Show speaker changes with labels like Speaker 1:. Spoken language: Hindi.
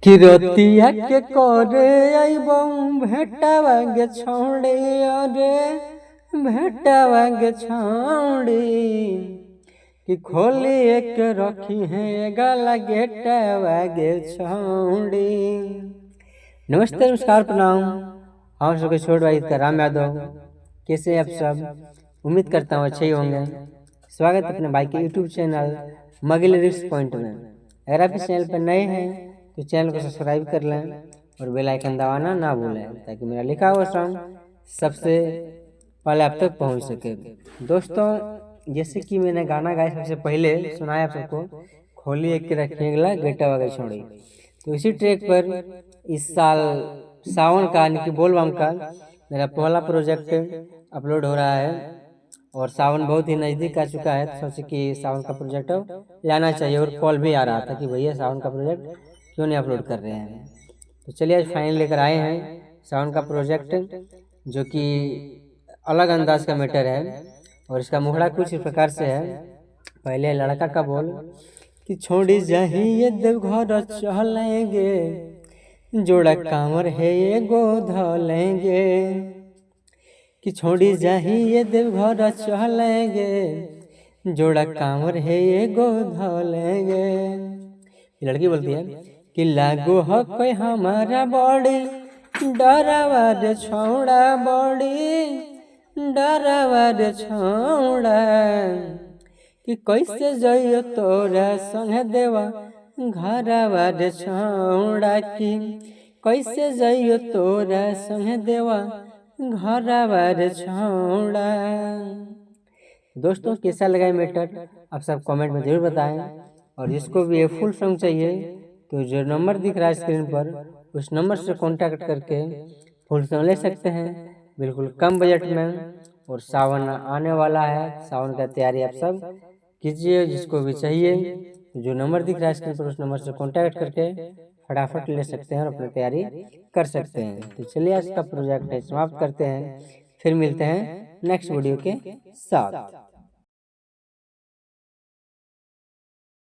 Speaker 1: किरतिया के करे आइबम भेटावा गे छौड़े अरे भेटावा गे छौड़े कि खोली एक रखी है गला गेटावा गे छौड़े। नमस्ते नमस्कार प्रणाम, हम सबके छोट भाई का राम यादव। कैसे आप सब? उम्मीद करता हूँ अच्छे ही होंगे। स्वागत है अपने भाई के यूट्यूब चैनल मगिल रिस्क पॉइंट में। अगर आप इस चैनल पर नए हैं तो चैनल को सब्सक्राइब कर लें और बेल आइकन दबाना ना भूलें ताकि मेरा लिखा हुआ सॉन्ग सबसे पहले आप तक पहुंच सके। दोस्तों, जैसे कि मैंने गाना गाया सबसे पहले सुनाया आप सबको, खोली एक के रखिएगा गेटा वगैरह छोड़ी। तो इसी ट्रैक पर इस साल सावन का यानी कि बोलबम का मेरा पहला प्रोजेक्ट अपलोड हो रहा है और सावन बहुत ही नज़दीक आ चुका है। तो सोचे कि सावन का प्रोजेक्ट लाना चाहिए और कॉल भी आ रहा था कि भैया सावन का प्रोजेक्ट क्यों नहीं अपलोड कर रहे हैं। तो चलिए आज फाइनल लेकर आए हैं सावन का प्रोजेक्ट, जो कि अलग अंदाज का मैटर है और इसका मुखड़ा कुछ इस प्रकार से है। पहले लड़का का बोल कि छोड़ी जाइए देवघर चलेंगे, जोड़ा कांवर है ये धलेंगे, कि छोड़ी जाइए देवघर चलेंगे, जोड़ा कांवर है ये धलेंगे। लड़की बोलती है कि लागू हो कोई हमारा बॉडी डरावा रे छौड़ा, बॉडी डरावा रे छौड़ा, कि कैसे जाइयो तोरा संग देवा घरवा रे छौड़ा, कि कैसे जाइयो तोरा संग देवा घरवा रे छौड़ा। दोस्तों, कैसा लगा मैटर आप सब कमेंट में जरूर बताएं और जिसको भी ये फुल सॉन्ग चाहिए तो जो नंबर दिख रहा है स्क्रीन पर उस नंबर से कांटेक्ट करके फुल सॉन्ग ले सकते हैं बिल्कुल कम बजट में। और सावन आने वाला है, सावन का तैयारी आप सब कीजिए। जिसको भी चाहिए तो जो नंबर दिख रहा है स्क्रीन पर उस नंबर से कांटेक्ट करके फटाफट ले सकते हैं और अपनी तैयारी कर सकते हैं। तो चलिए आज का प्रोजेक्ट है समाप्त करते हैं, फिर मिलते हैं नेक्स्ट वीडियो के साथ।